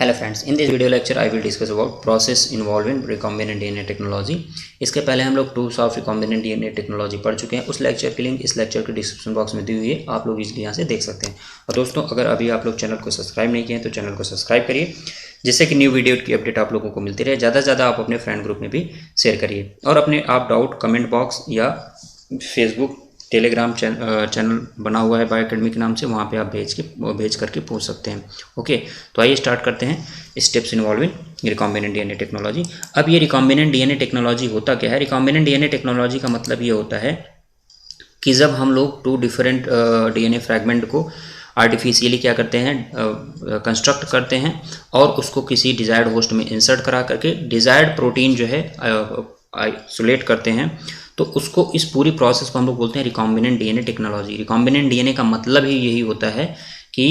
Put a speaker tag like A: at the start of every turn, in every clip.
A: Hello friends, in this video lecture I will discuss about process involve in recombinant DNA technology. इसके पहले हम लोग tools of recombinant DNA technology पढ़ चुके हैं। उस लेक्चर की लिंक इस लेक्चर के डिस्क्रिप्शन बॉक्स में दी हुई है, आप लोग इजीली यहाँ से देख सकते हैं। और दोस्तों, अगर अभी आप लोग चैनल को सब्सक्राइब नहीं किए हैं तो चैनल को सब्सक्राइब करिए, जिससे कि न्यू वीडियो की अपडेट आप लोगों को मिलती रहे। ज़्यादा से ज़्यादा आप अपने फ्रेंड ग्रुप में भी शेयर करिए और अपने आप डाउट कमेंट बॉक्स या फेसबुक टेलीग्राम चैनल बना हुआ है बायो अकेडमी के नाम से, वहाँ पे आप भेज करके पूछ सकते हैं। ओके, तो आइए स्टार्ट करते हैं steps involve in recombinant DNA technology. अब ये रिकॉम्बिनेंट डीएनए टेक्नोलॉजी होता क्या है? रिकॉम्बिनेंट डीएनए टेक्नोलॉजी का मतलब ये होता है कि जब हम लोग टू डिफरेंट डीएनए फ्रैगमेंट को आर्टिफिशियली क्या करते हैं, कंस्ट्रक्ट करते हैं और उसको किसी डिज़ायर्ड होस्ट में इंसर्ट करा करके डिज़ायर्ड प्रोटीन जो है आइसोलेट करते हैं, तो उसको इस पूरी प्रोसेस को हम लोग बोलते हैं recombinant DNA technology. Recombinant DNA का मतलब ही यही होता है कि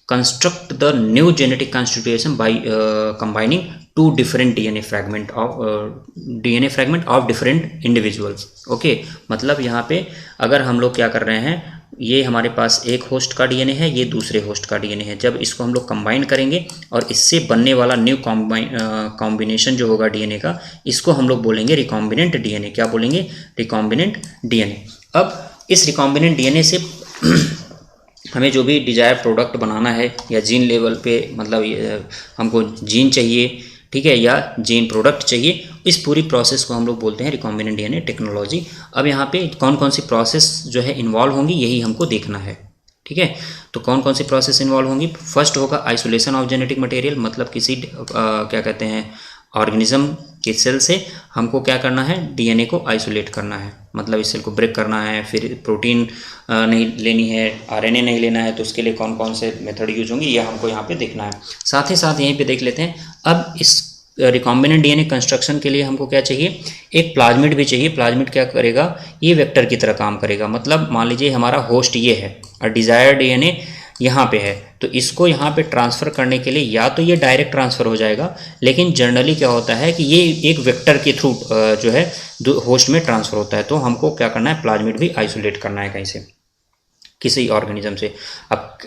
A: construct the new genetic constitution by combining two different DNA fragment of different individuals. Okay, मतलब यहाँ पे अगर हम लोग क्या कर रहे हैं, ये हमारे पास एक होस्ट का डीएनए है, ये दूसरे होस्ट का डीएनए है। जब इसको हम लोग कंबाइन करेंगे और इससे बनने वाला न्यू कॉम्बिनेशन जो होगा डीएनए का, इसको हम लोग बोलेंगे रिकॉम्बिनेंट डीएनए। क्या बोलेंगे? Recombinant DNA. अब इस रिकॉम्बिनेंट डीएनए से हमें जो भी डिजायर प्रोडक्ट बनाना है या जीन लेवल पे, मतलब हमको जीन चाहिए, ठीक है, या जीन प्रोडक्ट चाहिए, इस पूरी प्रोसेस को हम लोग बोलते हैं रिकॉम्बिनेंट डीएनए टेक्नोलॉजी। अब यहाँ पे कौन कौन सी प्रोसेस जो है इन्वॉल्व होंगी, यही हमको देखना है। ठीक है, तो कौन कौन सी प्रोसेस इन्वॉल्व होंगी? फर्स्ट होगा आइसोलेशन ऑफ जेनेटिक मटेरियल, मतलब किसी क्या कहते हैं ऑर्गेनिज्म के सेल से हमको क्या करना है, डीएनए को आइसोलेट करना है, मतलब इस सेल को ब्रेक करना है। फिर प्रोटीन नहीं लेनी है, आरएनए नहीं लेना है, तो उसके लिए कौन कौन से मेथड यूज होंगे, ये हमको यहाँ पे देखना है। साथ ही साथ यहीं पे देख लेते हैं, अब इस रिकॉम्बिनेंट डीएनए कंस्ट्रक्शन के लिए हमको क्या चाहिए, एक प्लाज्मिड भी चाहिए। प्लाज्मिड क्या करेगा, ये वेक्टर की तरह काम करेगा। मतलब मान लीजिए हमारा होस्ट ये है और डिजायर्ड डीएनए यहाँ पे है, तो इसको यहाँ पे ट्रांसफ़र करने के लिए या तो ये डायरेक्ट ट्रांसफ़र हो जाएगा, लेकिन जनरली क्या होता है कि ये एक वेक्टर के थ्रू जो है होस्ट में ट्रांसफ़र होता है। तो हमको क्या करना है, प्लाज्मिड भी आइसोलेट करना है कहीं से, किसी ऑर्गेनिज्म से। अब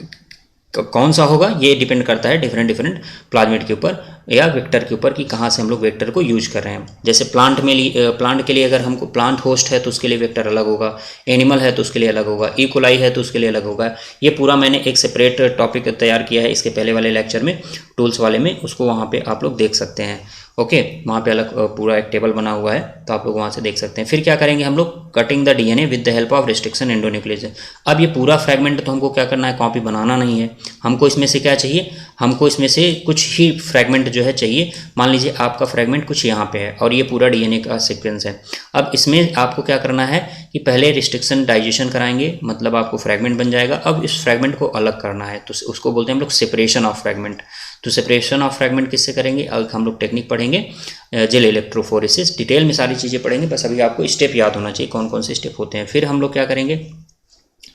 A: कौन सा होगा ये डिपेंड करता है डिफरेंट प्लाज्मिड के ऊपर या वेक्टर के ऊपर कि कहाँ से हम लोग वेक्टर को यूज कर रहे हैं। जैसे प्लांट के लिए अगर हमको प्लांट होस्ट है तो उसके लिए वेक्टर अलग होगा, एनिमल है तो उसके लिए अलग होगा, इकोलाई है तो उसके लिए अलग होगा। ये पूरा मैंने एक सेपरेट टॉपिक तैयार किया है इसके पहले वाले लेक्चर में, टूल्स वाले में, उसको वहाँ पे आप लोग देख सकते हैं। ओके, वहाँ पे अलग पूरा एक टेबल बना हुआ है, तो आप लोग वहाँ से देख सकते हैं। फिर क्या करेंगे हम लोग, cutting the DNA with the help of restriction endonuclease. अब ये पूरा फ्रैगमेंट तो हमको क्या करना है, कॉपी बनाना नहीं है। हमको इसमें से क्या चाहिए, हमको इसमें से कुछ ही फ्रैगमेंट जो है चाहिए। मान लीजिए आपका फ्रैगमेंट कुछ यहाँ पे है और ये पूरा डीएनए का सीक्वेंस है। अब इसमें आपको क्या करना है कि पहले रिस्ट्रिक्शन डाइजेशन कराएंगे, मतलब आपको फ्रैगमेंट बन जाएगा। अब इस फ्रैगमेंट को अलग करना है, तो उसको बोलते हैं हम लोग सेपरेशन ऑफ फ्रैगमेंट। तो सेपरेशन ऑफ फ्रैगमेंट किससे करेंगे, अब हम लोग टेक्निक पढ़ेंगे जेल इलेक्ट्रोफोरेसिस। डिटेल में सारी चीज़ें पढ़ेंगे, बस अभी आपको स्टेप याद होना चाहिए कौन कौन से स्टेप होते हैं। फिर हम लोग क्या करेंगे,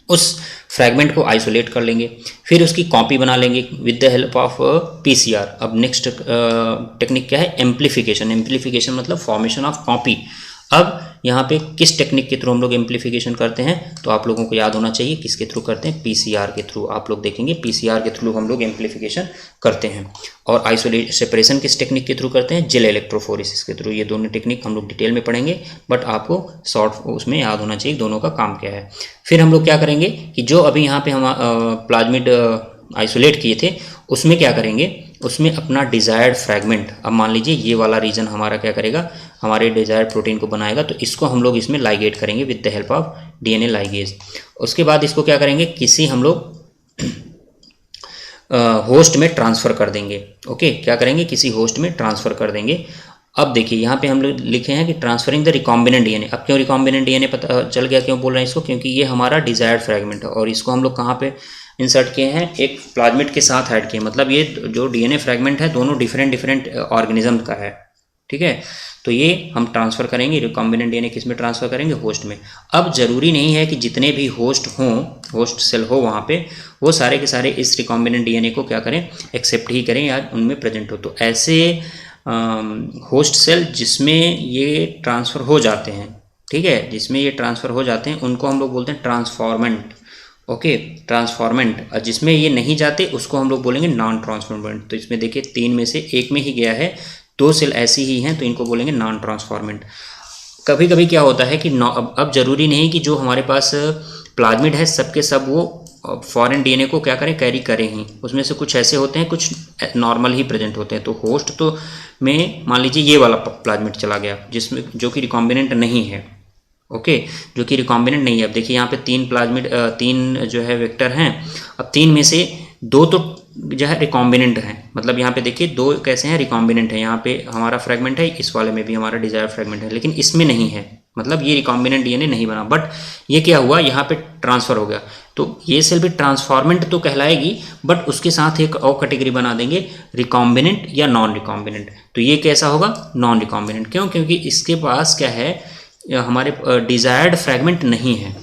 A: उस फ्रैगमेंट को आइसोलेट कर लेंगे, फिर उसकी कॉपी बना लेंगे with the help of PCR. अब नेक्स्ट टेक्निक क्या है, एम्प्लीफिकेशन। एम्प्लीफिकेशन मतलब फॉर्मेशन ऑफ कॉपी। अब यहाँ पे किस टेक्निक के थ्रू हम लोग एम्प्लीफिकेशन करते हैं, तो आप लोगों को याद होना चाहिए किसके थ्रू करते हैं, पीसीआर के थ्रू। आप लोग देखेंगे पीसीआर के थ्रू हम लोग एम्प्लीफिकेशन करते हैं। और आइसोलेट सेपरेशन किस टेक्निक के थ्रू करते हैं, जेल इलेक्ट्रोफोरेसिस के थ्रू। ये दोनों टेक्निक हम लोग डिटेल में पढ़ेंगे, बट आपको शॉर्ट उसमें याद होना चाहिए दोनों का काम क्या है। फिर हम लोग क्या करेंगे कि जो अभी यहाँ पे हम प्लाज्मिड आइसोलेट किए थे, उसमें क्या करेंगे, उसमें अपना डिज़ायर्ड फ्रैगमेंट, अब मान लीजिए ये वाला रीजन हमारा क्या करेगा, हमारे डिज़ायर्ड प्रोटीन को बनाएगा, तो इसको हम लोग इसमें लाइगेट करेंगे with the help of DNA ligase. उसके बाद इसको क्या करेंगे, किसी हम लोग होस्ट में ट्रांसफ़र कर देंगे। ओके, क्या करेंगे, किसी होस्ट में ट्रांसफ़र कर देंगे। अब देखिए यहाँ पे हम लोग लिखे हैं कि ट्रांसफरिंग द रिकॉम्बिनेंट डीएनए। अब क्यों रिकॉम्बिनेंट डीएनए पता चल गया, क्यों बोल रहे हैं इसको, क्योंकि ये हमारा डिज़ायर्ड फ्रैगमेंट है और इसको हम लोग कहाँ पे इंसर्ट किए हैं, एक प्लाज्मिड के साथ ऐड किए। मतलब ये जो डीएनए फ्रैगमेंट है दोनों डिफरेंट ऑर्गेनिज्म का है, ठीक है। तो ये हम ट्रांसफ़र करेंगे, रिकॉम्बिनेंट डीएनए किस में ट्रांसफ़र करेंगे, होस्ट में। अब ज़रूरी नहीं है कि जितने भी होस्ट हों, होस्ट सेल हो वहाँ पे, वो सारे के सारे इस रिकॉम्बिनेंट डीएनए को क्या करें, एक्सेप्ट ही करें या उनमें प्रेजेंट हो। तो ऐसे होस्ट सेल जिसमें ये ट्रांसफ़र हो जाते हैं, ठीक है, जिसमें ये ट्रांसफ़र हो जाते हैं, उनको हम लोग बोलते हैं ट्रांसफॉर्मेंट। ओके, ट्रांसफॉर्मेंट जिसमें ये नहीं जाते उसको हम लोग बोलेंगे नॉन ट्रांसफॉर्मेंट। तो इसमें देखिए 3 में से 1 में ही गया है, 2 सेल ऐसी ही हैं तो इनको बोलेंगे नॉन ट्रांसफॉर्मेंट। कभी कभी क्या होता है कि अब ज़रूरी नहीं कि जो हमारे पास प्लाज्मिड है सबके सब वो फॉरेन डीएनए को क्या करें, कैरी करें ही। उसमें से कुछ ऐसे होते हैं, कुछ नॉर्मल ही प्रेजेंट होते हैं। तो होस्ट तो में मान लीजिए ये वाला प्लाज्मिड चला गया जिसमें जो कि रिकॉम्बिनेंट नहीं है। ओके, जो कि रिकॉम्बिनेंट नहीं है। अब देखिए यहाँ पे 3 प्लाज्मिड 3 जो है वेक्टर हैं। अब 3 में से 2 तो जो है रिकॉम्बिनेंट हैं, मतलब यहाँ पे देखिए 2 कैसे हैं, रिकॉम्बिनेंट है। यहाँ पे हमारा फ्रेगमेंट है, इस वाले में भी हमारा डिजायर फ्रेगमेंट है, लेकिन इसमें नहीं है, मतलब ये रिकॉम्बिनेंट डीएनए नहीं बना। बट ये क्या हुआ, यहाँ पे ट्रांसफर हो गया। तो ये सेल भी ट्रांसफॉर्मेंट तो कहलाएगी, बट उसके साथ एक और कैटेगरी बना देंगे, रिकॉम्बिनेंट या नॉन रिकॉम्बिनेंट। तो ये कैसा होगा, नॉन रिकॉम्बिनेंट। क्यों? क्योंकि इसके पास क्या है, हमारे डिजायर्ड फ्रैगमेंट नहीं है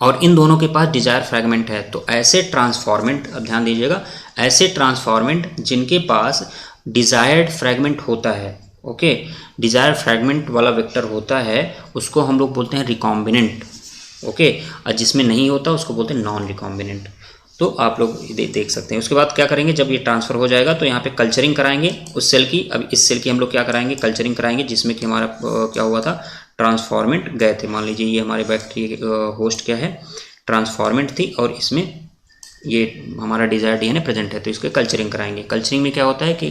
A: और इन दोनों के पास डिजायर फ्रैगमेंट है। तो ऐसे ट्रांसफॉर्मेंट, अब ध्यान दीजिएगा, ऐसे ट्रांसफॉर्मेंट जिनके पास डिजायर्ड फ्रैगमेंट होता है, ओके, डिजायर फ्रैगमेंट वाला वेक्टर होता है, उसको हम लोग बोलते हैं रिकॉम्बिनेंट। ओके, और जिसमें नहीं होता उसको बोलते हैं नॉन रिकॉम्बिनेंट। तो आप लोग देख सकते हैं। उसके बाद क्या करेंगे, जब ये ट्रांसफ़र हो जाएगा तो यहाँ पे कल्चरिंग कराएंगे उस सेल की। अब इस सेल की हम लोग क्या कराएंगे, कल्चरिंग कराएंगे, जिसमें कि हमारा क्या हुआ था, ट्रांसफॉर्मेंट गए थे। मान लीजिए ये हमारे बैक्टीरिया होस्ट क्या है, ट्रांसफॉर्मेंट थी, और इसमें ये हमारा डिजायर डीएनए प्रेजेंट है। तो इसके कल्चरिंग कराएंगे। कल्चरिंग में क्या होता है कि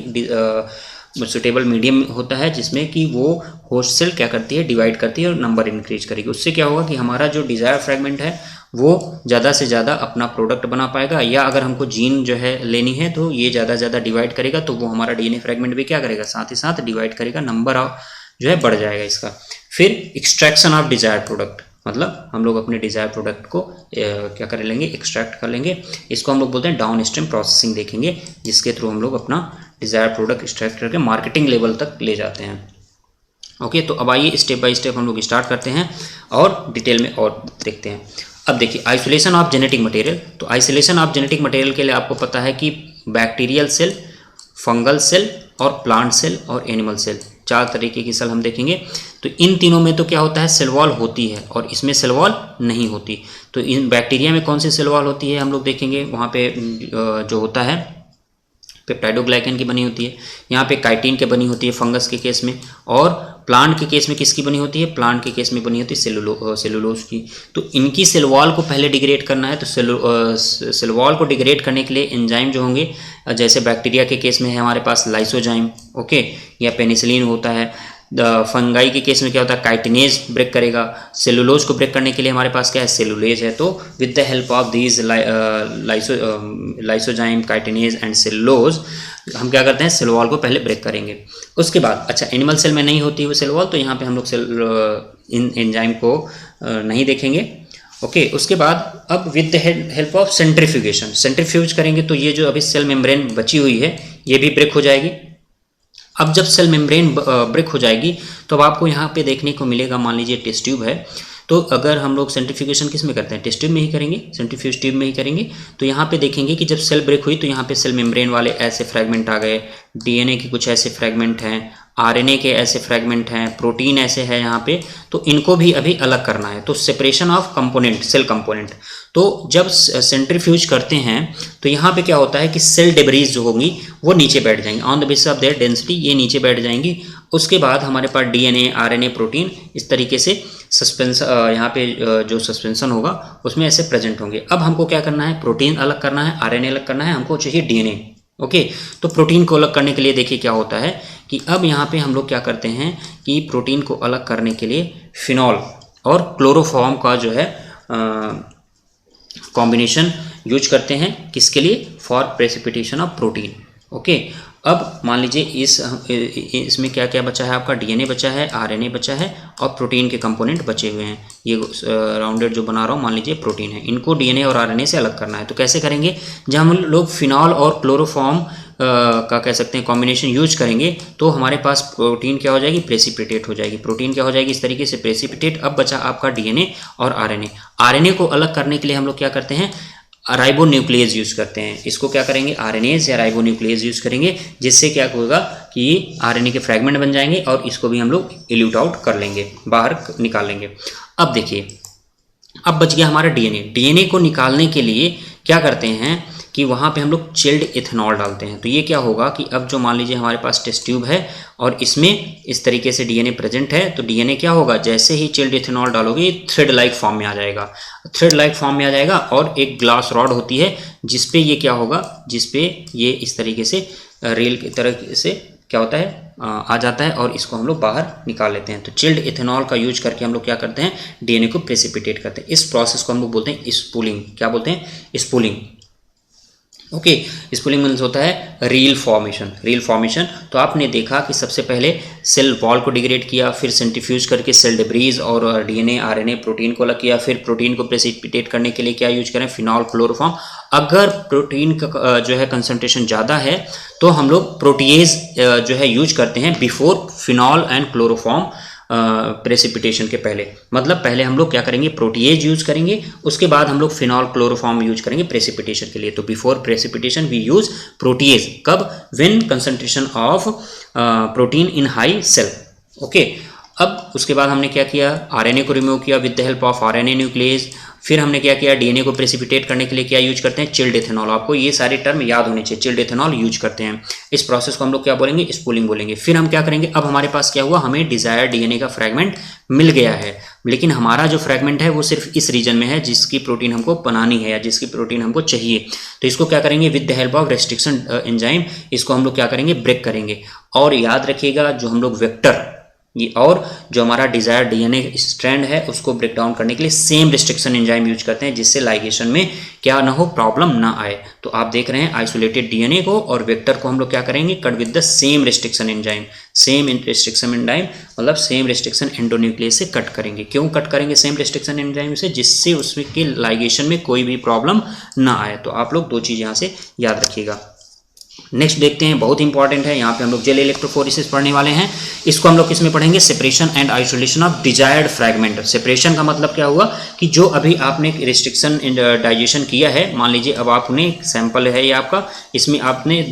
A: सुटेबल मीडियम होता है जिसमें कि वो होस्ट सेल क्या करती है, डिवाइड करती है और नंबर इंक्रीज करेगी। उससे क्या होगा कि हमारा जो डिजायर फ्रेगमेंट है वो ज़्यादा से ज़्यादा अपना प्रोडक्ट बना पाएगा, या अगर हमको जीन जो है लेनी है तो ये ज़्यादा से ज़्यादा डिवाइड करेगा, तो वो हमारा डीएनए फ्रेगमेंट भी क्या करेगा, साथ ही साथ डिवाइड करेगा, नंबर ऑफ जो है बढ़ जाएगा इसका। फिर एक्सट्रैक्शन ऑफ डिजायर प्रोडक्ट, मतलब हम लोग अपने डिजायर प्रोडक्ट को क्या कर लेंगे, एक्सट्रैक्ट कर लेंगे। इसको हम लोग बोलते हैं डाउन स्ट्रीम प्रोसेसिंग देखेंगे, जिसके थ्रू हम लोग अपना डिजायर प्रोडक्ट एक्सट्रैक्ट करके मार्केटिंग लेवल तक ले जाते हैं। ओके, तो अब आइए स्टेप बाय स्टेप हम लोग स्टार्ट करते हैं और डिटेल में और देखते हैं। अब देखिए आइसोलेशन ऑफ जेनेटिक मटेरियल। तो आइसोलेशन ऑफ जेनेटिक मटेरियल के लिए आपको पता है कि बैक्टीरियल सेल, फंगल सेल और प्लांट सेल और एनिमल सेल, 4 तरीके की सेल हम देखेंगे। तो इन तीनों में तो क्या होता है, सेल वॉल होती है और इसमें सेल वॉल नहीं होती। तो इन बैक्टीरिया में कौन सी सेल वॉल होती है हम लोग देखेंगे। वहाँ पे जो होता है पेप्टाइडोग्लाइकन की बनी होती है, यहाँ पे काइटिन के बनी होती है फंगस के केस में, और प्लांट के केस में किसकी बनी होती है, प्लांट के केस में बनी होती है सेलुलोज की। तो इनकी सेल वॉल को पहले डिग्रेड करना है। तो सेल वॉल को डिग्रेड करने के लिए एंजाइम जो होंगे, जैसे बैक्टीरिया के केस में है हमारे पास लाइसोजाइम, ओके, या पेनिसिलिन होता है। फंगाई के केस में क्या होता है, काइटिनेज ब्रेक करेगा। सेलुलोज को ब्रेक करने के लिए हमारे पास क्या है, सेलुलेज है। तो with the help of these lysozyme, chitinase and cellulose हम क्या करते हैं, सेल वॉल को पहले ब्रेक करेंगे। उसके बाद अच्छा, एनिमल सेल में नहीं होती वो सेल वॉल, तो यहाँ पे हम लोग इन एंजाइम को नहीं देखेंगे। ओके, उसके बाद अब with the help of centrifugation, centrifuge करेंगे तो ये जो अभी सेल मेम्ब्रेन बची हुई है ये भी ब्रेक हो जाएगी। अब जब सेल मेम्ब्रेन ब्रेक हो जाएगी तो अब आपको यहाँ पे देखने को मिलेगा, मान लीजिए टेस्ट ट्यूब है, तो अगर हम लोग सेंट्रीफ्यूगेशन किस में करते हैं, टेस्ट ट्यूब में ही करेंगे, सेंट्रीफ्यूज ट्यूब में ही करेंगे। तो यहाँ पे देखेंगे कि जब सेल ब्रेक हुई तो यहाँ पे सेल मेम्ब्रेन वाले ऐसे फ्रैगमेंट आ गए, डीएनए के कुछ ऐसे फ्रैगमेंट हैं, आरएनए के ऐसे फ्रैगमेंट हैं, प्रोटीन ऐसे है यहाँ पे, तो इनको भी अभी अलग करना है। तो separation of component, cell component. तो जब सेंट्रीफ्यूज करते हैं तो यहाँ पे क्या होता है कि सेल डेब्रीज जो होंगी वो नीचे बैठ जाएंगी, on the basis of their density ये नीचे बैठ जाएंगी। उसके बाद हमारे पास डीएनए, आरएनए, प्रोटीन इस तरीके से सस्पेंस यहाँ पे जो सस्पेंशन होगा उसमें ऐसे प्रेजेंट होंगे। अब हमको क्या करना है, प्रोटीन अलग करना है, आरएनए अलग करना है, हमको चाहिए डीएनए। ओके, तो प्रोटीन को अलग करने के लिए देखिए क्या होता है कि अब यहाँ पे हम लोग क्या करते हैं कि प्रोटीन को अलग करने के लिए फिनॉल और क्लोरोफॉर्म का जो है कॉम्बिनेशन यूज करते हैं, किसके लिए, for precipitation of protein. Okay, अब मान लीजिए इसमें क्या क्या बचा है, आपका डीएनए बचा है, आरएनए बचा है और प्रोटीन के कंपोनेंट बचे हुए हैं। ये राउंडेड जो बना रहा हूँ मान लीजिए प्रोटीन है, इनको डीएनए और आरएनए से अलग करना है। तो कैसे करेंगे, जब हम लोग फिनॉल और क्लोरोफॉर्म का कह सकते हैं कॉम्बिनेशन यूज करेंगे तो हमारे पास प्रोटीन क्या हो जाएगी, प्रेसिपिटेट हो जाएगी। प्रोटीन क्या हो जाएगी, इस तरीके से प्रेसिपिटेट। अब बचा आपका डीएनए और आरएनए। आरएनए को अलग करने के लिए हम लोग क्या करते हैं, राइबोन्यूक्लियस यूज करते हैं। इसको क्या करेंगे, आरएनएज या राइबोन्यूक्लियस यूज करेंगे, जिससे क्या होगा कि आरएनए के फ्रैगमेंट बन जाएंगे और इसको भी हम लोग इल्यूट आउट कर लेंगे, बाहर निकाल लेंगे। अब देखिए अब बच गया हमारा डीएनए। डीएनए को निकालने के लिए क्या करते हैं कि वहाँ पे हम लोग चिल्ड इथेनॉल डालते हैं। तो ये क्या होगा कि अब जो मान लीजिए हमारे पास टेस्ट ट्यूब है और इसमें इस तरीके से डीएनए प्रेजेंट है, तो डीएनए क्या होगा, जैसे ही चिल्ड इथेनॉल डालोगे थ्रेड लाइक फॉर्म में आ जाएगा, थ्रेड लाइक फॉर्म में आ जाएगा। और एक ग्लास रॉड होती है जिसपे ये क्या होगा, जिसपे ये इस तरीके से रेल की तरह से क्या होता है आ जाता है और इसको हम लोग बाहर निकाल लेते हैं। तो चिल्ड इथेनॉल का यूज करके हम लोग क्या करते हैं, डीएनए को प्रेसिपिटेट करते हैं। इस प्रोसेस को हम लोग बोलते हैं स्पूलिंग। क्या बोलते हैं, स्पूलिंग। ओके, स्पूलिंग मीन्स होता है रील फॉर्मेशन। रील फॉर्मेशन, तो आपने देखा कि सबसे पहले सेल वॉल को डिग्रेड किया, फिर सेंट्रीफ्यूज करके सेल डिब्रीज और डीएनए आरएनए प्रोटीन को अलग किया, फिर प्रोटीन को प्रेसिपिटेट करने के लिए क्या यूज करें, फिनॉल क्लोरोफॉर्म। अगर प्रोटीन का जो है कंसंट्रेशन ज़्यादा है तो हम लोग प्रोटीएज जो है यूज करते हैं before phenol and chloroform precipitation के पहले। मतलब पहले हम लोग क्या करेंगे, प्रोटीएज यूज करेंगे, उसके बाद हम लोग फिनॉल क्लोरोफॉर्म यूज करेंगे प्रेसिपिटेशन के लिए। तो before precipitation we use protease. कब, when concentration of protein in high cell. Okay, अब उसके बाद हमने क्या किया, आरएनए को रिमूव किया with the help of RNA nucleus. फिर हमने क्या किया, डीएनए को प्रेसिपिटेट करने के लिए क्या यूज करते हैं, चिल्ड इथेनॉल। आपको ये सारे टर्म याद होने चाहिए, चिल्ड इथेनॉल यूज करते हैं। इस प्रोसेस को हम लोग क्या बोलेंगे, स्पूलिंग बोलेंगे। फिर हम क्या करेंगे, अब हमारे पास क्या हुआ, हमें डिजायर्ड डीएनए का फ्रैगमेंट मिल गया है, लेकिन हमारा जो फ्रैगमेंट है वो सिर्फ इस रीजन में है जिसकी प्रोटीन हमको बनानी है या जिसकी प्रोटीन हमको चाहिए। तो इसको क्या करेंगे, with the help of restriction enzyme इसको हम लोग क्या करेंगे, ब्रेक करेंगे। और याद रखिएगा, जो हम लोग वेक्टर ये और जो हमारा डिजायर्ड डीएनए स्ट्रैंड है उसको ब्रेक डाउन करने के लिए सेम रिस्ट्रिक्शन एंजाइम यूज करते हैं, जिससे लाइगेशन में क्या ना हो, प्रॉब्लम ना आए। तो आप देख रहे हैं आइसोलेटेड डीएनए को और वेक्टर को हम लोग क्या करेंगे, cut with the same restriction enzyme. Same restriction enzyme मतलब सेम रिस्ट्रिक्शन एंडोन्यूक्लियस से कट करेंगे। क्यों कट करेंगे सेम रिस्ट्रिक्शन एंजाइम से, जिससे उसके लाइगेशन में कोई भी प्रॉब्लम ना आए। तो आप लोग दो चीज़ यहाँ से याद रखिएगा। नेक्स्ट देखते हैं, बहुत इंपॉर्टेंट है, यहाँ पे हम लोग जेल इलेक्ट्रोफोरेसिस पढ़ने वाले हैं। इसको हम लोग किसमें पढ़ेंगे, separation and isolation of desired fragment. Separation का मतलब क्या हुआ कि जो अभी आपने रिस्ट्रिक्शन डाइजेशन किया है, मान लीजिए अब आपने सैंपल है ये आपका, इसमें आपने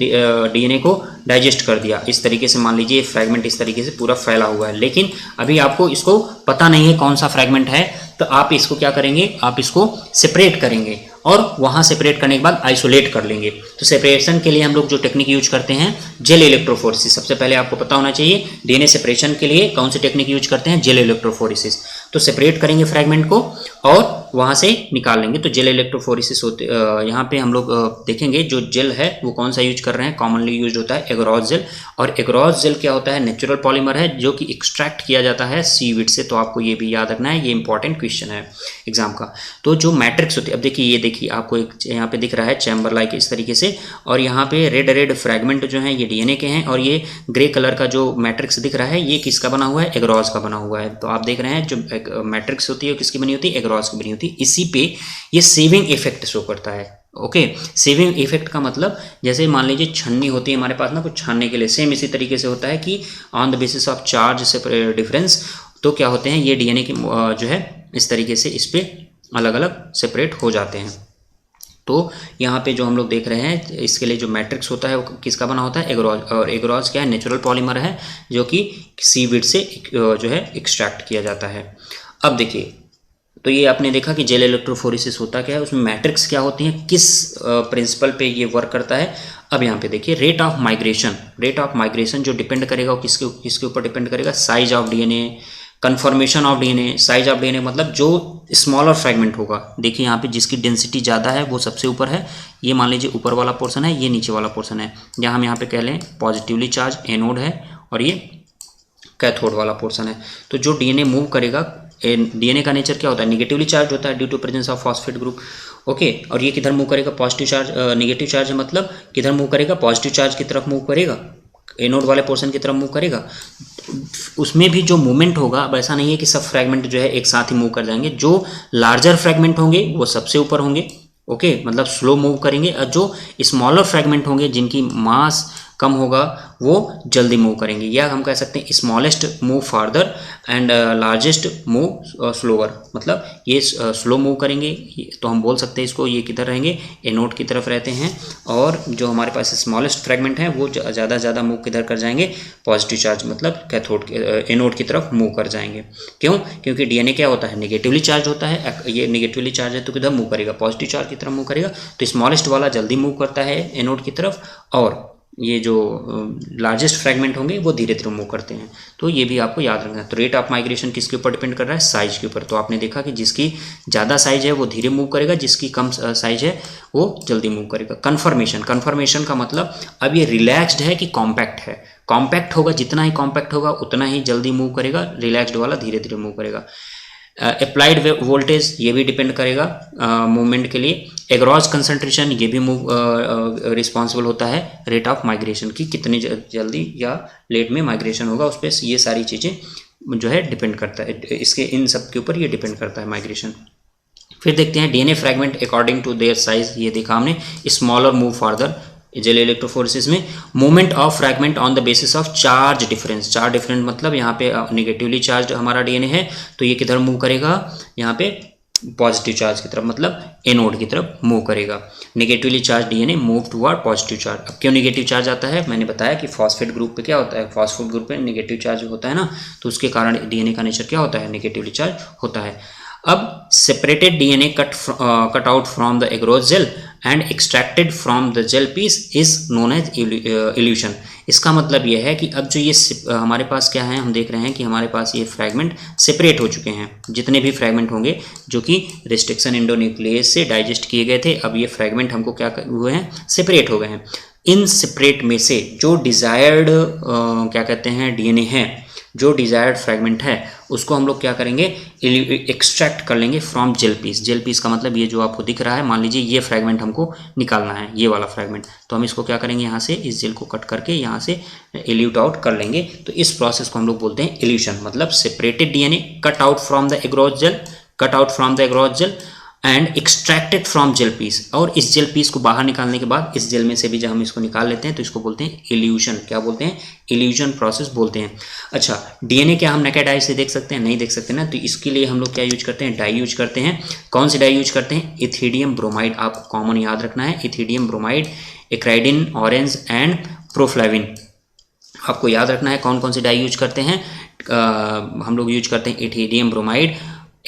A: डीएनए को डाइजेस्ट कर दिया इस तरीके से, मान लीजिए फ्रैगमेंट इस तरीके से पूरा फैला हुआ है, लेकिन अभी आपको इसको पता नहीं है कौन सा फ्रैगमेंट है, तो आप इसको क्या करेंगे, आप इसको सेपरेट करेंगे और वहाँ सेपरेट करने के बाद आइसोलेट कर लेंगे। तो सेपरेशन के लिए हम लोग जो टेक्निक यूज करते हैं, जेल इलेक्ट्रोफोरेसिस। सबसे पहले आपको पता होना चाहिए डीएनए सेपरेशन के लिए कौन सी टेक्निक यूज करते हैं, जेल इलेक्ट्रोफोरेसिस। तो सेपरेट करेंगे फ्रैगमेंट को और वहाँ से निकाल लेंगे। तो जेल इलेक्ट्रोफोरेसिस होते, यहाँ पे हम लोग देखेंगे जो जेल है वो कौन सा यूज कर रहे हैं, कॉमनली यूज होता है एगरोज जेल। और एगरोज जेल क्या होता है, नेचुरल पॉलीमर है जो कि एक्सट्रैक्ट किया जाता है सीवीड से। तो आपको ये भी याद रखना है, ये इंपॉर्टेंट क्वेश्चन है एग्जाम का। तो जो मैट्रिक्स होती है, अब देखिए ये देखिए आपको एक यहाँ पे दिख रहा है चैम्बर लाइक इस तरीके से, और यहाँ पे रेड रेड फ्रैगमेंट जो है ये डीएनए के हैं, और ये ग्रे कलर का जो मैट्रिक्स दिख रहा है ये किसका बना हुआ है, एगरोज का बना हुआ है। तो आप देख रहे हैं जो मैट्रिक्स होती है किसकी बनी होती है, एगरोज की बनी होती है। इसी पे ये सेविंग इफेक्ट शो करता है। ओके, सेविंग इफेक्ट का मतलब जैसे मान लीजिए छन्नी होती है हमारे पास ना कुछ छानने के लिए, सेम इसी तरीके से होता है कि on the basis of charge से डिफरेंस, तो क्या होते हैं ये डीएनए के जो है इस तरीके से इस पे अलग अलग सेपरेट हो जाते हैं। तो यहाँ पे जो हम लोग देख रहे हैं इसके लिए जो मैट्रिक्स होता है वो किसका बना होता है, एगरोज। और एगरोज क्या है, नेचुरल पॉलीमर है जो कि सीवीड से जो है एक्सट्रैक्ट किया जाता है। अब देखिए, तो ये आपने देखा कि जेल इलेक्ट्रोफोरेसिस होता क्या है, उसमें मैट्रिक्स क्या होती हैं, किस प्रिंसिपल पे ये वर्क करता है। अब यहाँ पे देखिए rate of migration, rate of migration जो डिपेंड करेगा वो किसके ऊपर डिपेंड करेगा, size of DNA, confirmation of DNA. Size of DNA मतलब जो स्मॉलर फ्रैगमेंट होगा, देखिए यहाँ पे जिसकी डेंसिटी ज़्यादा है वो सबसे ऊपर है, ये मान लीजिए ऊपर वाला पोर्शन है, ये नीचे वाला पोर्शन है, या हम यहाँ पे कह लें पॉजिटिवली चार्ज एनोड है और ये कैथोड वाला पोर्शन है। तो जो डीएनए मूव करेगा, डीएनए का नेचर क्या होता है, निगेटिवली चार्ज होता है due to presence of phosphate group. Okay, और ये किधर मूव करेगा, पॉजिटिव चार्ज, निगेटिव चार्ज मतलब किधर मूव करेगा, पॉजिटिव चार्ज की तरफ मूव करेगा, एनोड वाले पोर्शन की तरफ मूव करेगा। उसमें भी जो मूवमेंट होगा, अब ऐसा नहीं है कि सब फ्रैगमेंट जो है एक साथ ही मूव कर जाएंगे, जो लार्जर फ्रैगमेंट होंगे वो सबसे ऊपर होंगे। ओके, मतलब स्लो मूव करेंगे, और जो स्मॉलर फ्रैगमेंट होंगे जिनकी मास कम होगा वो जल्दी मूव करेंगे, या हम कह सकते हैं smallest move farther and largest move slower, मतलब ये स्लो मूव करेंगे तो हम बोल सकते हैं इसको ये किधर रहेंगे, एनोड की तरफ रहते हैं, और जो हमारे पास स्मॉलेस्ट फ्रेगमेंट है वो ज़्यादा से ज़्यादा मूव किधर कर जाएंगे, पॉजिटिव चार्ज मतलब कैथोड एनोड की तरफ मूव कर जाएंगे। क्यों? क्योंकि डीएनए क्या होता है, नेगेटिवली चार्ज होता है, ये नेगेटिवली चार्ज है तो किधर मूव करेगा, पॉजिटिव चार्ज की तरफ मूव करेगा, तो स्मॉलेस्ट वाला जल्दी मूव करता है एनोड की तरफ, और ये जो लार्जेस्ट फ्रेगमेंट होंगे वो धीरे धीरे मूव करते हैं। तो ये भी आपको याद रखना है। तो रेट ऑफ माइग्रेशन किसके ऊपर डिपेंड कर रहा है, साइज के ऊपर। तो आपने देखा कि जिसकी ज़्यादा साइज है वो धीरे मूव करेगा, जिसकी कम साइज है वो जल्दी मूव करेगा। कन्फर्मेशन का मतलब अब ये रिलैक्स्ड है कि कॉम्पैक्ट है। कॉम्पैक्ट होगा, जितना ही कॉम्पैक्ट होगा उतना ही जल्दी मूव करेगा, रिलैक्स्ड वाला धीरे धीरे मूव करेगा। अप्लाइड वोल्टेज ये भी डिपेंड करेगा मूवमेंट के लिए। एग्रॉस कंसंट्रेशन ये भी रिस्पॉन्सिबल होता है रेट ऑफ माइग्रेशन की, कितनी जल्दी या लेट में माइग्रेशन होगा उस पर ये सारी चीज़ें जो है डिपेंड करता है, इसके इन सब के ऊपर ये डिपेंड करता है माइग्रेशन। फिर देखते हैं DNA fragment according to their size, ये देखा हमने, smaller move farther. Gel electrophoresis में movement of fragment on the basis of charge difference. Charge difference मतलब यहाँ पे नेगेटिवली चार्ज हमारा डीएनए है तो ये किधर मूव करेगा, यहाँ पे पॉजिटिव चार्ज की तरफ, मतलब एनोड की तरफ मूव करेगा। Negatively charge DNA move toward positive charge. अब क्यों नेगेटिव चार्ज आता है, मैंने बताया कि फॉस्फेट ग्रुप पे क्या होता है, फॉस्फेट ग्रुप पे नेगेटिव चार्ज होता है ना, तो उसके कारण डीएनए का नेचर क्या होता है, नेगेटिवली चार्ज होता है। अब separated DNA cut out from the agarose gel and extracted from the gel piece is known as elution. इसका मतलब यह है कि अब जो ये हमारे पास क्या है, हम देख रहे हैं कि हमारे पास ये फ्रैगमेंट सेपरेट हो चुके हैं, जितने भी फ्रैगमेंट होंगे जो कि रिस्ट्रिक्शन एंडोन्यूक्लियस से डाइजेस्ट किए गए थे, अब ये फ्रैगमेंट हमको क्या हुए हैं, सेपरेट हो गए हैं। इन सेपरेट में से जो डिज़ायर्ड क्या कहते हैं डीएनए है, जो डिज़ायर्ड फ्रैगमेंट है उसको हम लोग क्या करेंगे, एक्सट्रैक्ट कर लेंगे from gel piece. Gel piece का मतलब ये जो आपको दिख रहा है, मान लीजिए ये फ्रैगमेंट हमको निकालना है, ये वाला फ्रैगमेंट, तो हम इसको क्या करेंगे, यहाँ से इस जेल को कट करके यहाँ से इल्यूट आउट कर लेंगे। तो इस प्रोसेस को हम लोग बोलते हैं इल्यूशन, मतलब separated DNA cut out from the agarose gel and extracted from gel piece. और इस जेल पीस को बाहर निकालने के बाद इस जेल में से भी जब हम इसको निकाल लेते हैं तो इसको बोलते हैं इल्यूशन। क्या बोलते हैं, इल्यूशन प्रोसेस बोलते हैं। अच्छा, डीएनए क्या हम नेकेड आई से देख सकते हैं, नहीं देख सकते ना, तो इसके लिए हम लोग क्या यूज करते हैं, डाई यूज करते हैं। कौन सी डाई यूज करते हैं, इथिडियम ब्रोमाइड, आपको कॉमन याद रखना है, ethidium bromide, acridine orange and proflavine, आपको याद रखना है कौन कौन सी डाई यूज करते हैं। हम लोग यूज करते हैं ethidium bromide,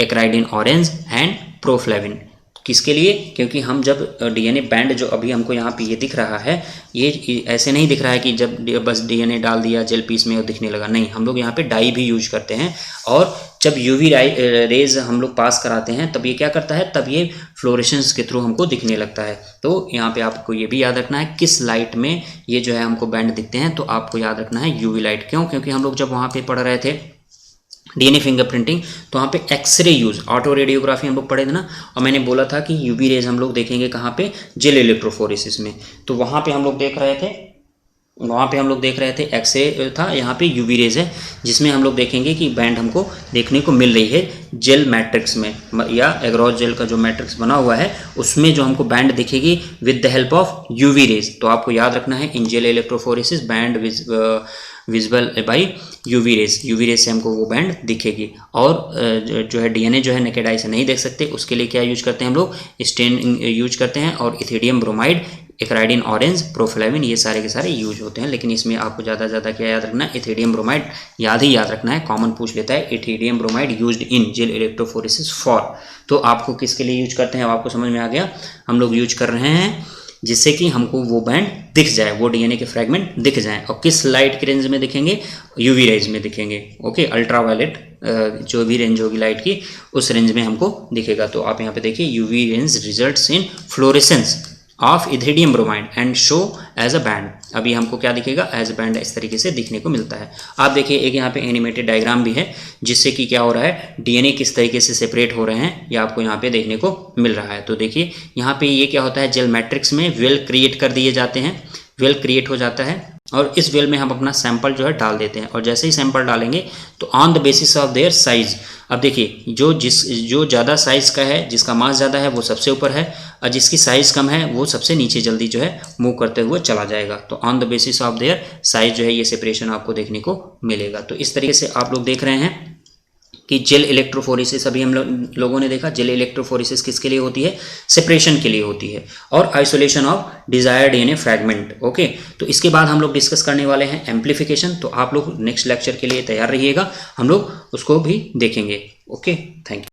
A: acridine orange and proflavine. किसके लिए, क्योंकि हम जब डीएनए बैंड जो अभी हमको यहाँ पे ये दिख रहा है, ये ऐसे नहीं दिख रहा है कि जब बस डीएनए डाल दिया जेल पीस में और दिखने लगा, नहीं, हम लोग यहाँ पे डाई भी यूज करते हैं। और जब यूवी रेज हम लोग पास कराते हैं तब ये क्या करता है, तब ये फ्लोरेसेंस के थ्रू हमको दिखने लगता है। तो यहाँ पे आपको ये भी याद रखना है किस लाइट में ये जो है हमको बैंड दिखते हैं, तो आपको याद रखना है यूवी लाइट। क्यों, क्योंकि हम लोग जब वहाँ पे पढ़ रहे थे डीएनए फिंगरप्रिंटिंग, तो वहाँ पे एक्सरे यूज, ऑटो रेडियोग्राफी हम लोग पढ़े थे ना, और मैंने बोला था कि यूवी रेज हम लोग देखेंगे कहाँ पे, जेल इलेक्ट्रोफोरेसिस में। तो वहाँ पे हम लोग देख रहे थे एक्सरे था, यहाँ पे यूवी रेज है, जिसमें हम लोग देखेंगे कि बैंड हमको देखने को मिल रही है जेल मैट्रिक्स में, या एग्रोस जेल का जो मैट्रिक्स बना हुआ है उसमें जो हमको बैंड दिखेगी with the help of UV rays. तो आपको याद रखना है in gel electrophoresis band visible by UV rays से हमको वो बैंड दिखेगी। और जो है डीएनए जो है नेकेड आई से नहीं देख सकते, उसके लिए क्या यूज करते हैं हम लोग, स्टेन यूज करते हैं, और ethidium bromide, acridine orange, proflavine, ये सारे के सारे यूज होते हैं। लेकिन इसमें आपको ज़्यादा क्या याद रखना है, इथिडियम ब्रोमाइड याद रखना है, कॉमन पूछ लेता है, ethidium bromide used in gel electrophoresis for. तो आपको किसके लिए यूज करते हैं, आपको समझ में आ गया, हम लोग यूज कर रहे हैं जिससे कि हमको वो बैंड दिख जाए, वो डीएनए के फ्रैगमेंट दिख जाए। और किस लाइट के रेंज में दिखेंगे, यूवी रेंज में दिखेंगे। ओके, अल्ट्रावायलेट जो भी रेंज होगी लाइट की, उस रेंज में हमको दिखेगा। तो आप यहाँ पे देखिए, UV range results in fluorescence of ethidium bromide and show as a band. अभी हमको क्या दिखेगा, एज अ बैंड, इस तरीके से दिखने को मिलता है। आप देखिए एक यहाँ पे एनिमेटेड डायग्राम भी है, जिससे कि क्या हो रहा है, डीएनए किस तरीके से सेपरेट हो रहे हैं ये आपको यहाँ पे देखने को मिल रहा है। तो देखिए यहाँ पे ये क्या होता है, जेल मैट्रिक्स में वेल क्रिएट कर दिए जाते हैं, वेल क्रिएट हो जाता है, और इस वेल में हम अपना सैंपल जो है डाल देते हैं। और जैसे ही सैंपल डालेंगे तो on the basis of their size, अब देखिए जो ज़्यादा साइज का है, जिसका मास ज़्यादा है वो सबसे ऊपर है, और जिसकी साइज कम है वो सबसे नीचे जल्दी जो है मूव करते हुए चला जाएगा। तो on the basis of their size जो है ये सेपरेशन आपको देखने को मिलेगा। तो इस तरीके से आप लोग देख रहे हैं कि जेल इलेक्ट्रोफोरेसिस अभी हम लोगों ने देखा। जेल इलेक्ट्रोफोरेसिस किसके लिए होती है? सेपरेशन के लिए होती है। और isolation of desired DNA fragment. Okay, तो इसके बाद हम लोग डिस्कस करने वाले हैं एम्प्लीफिकेशन। तो आप लोग नेक्स्ट लेक्चर के लिए तैयार रहिएगा, हम लोग उसको भी देखेंगे। Okay, thank you.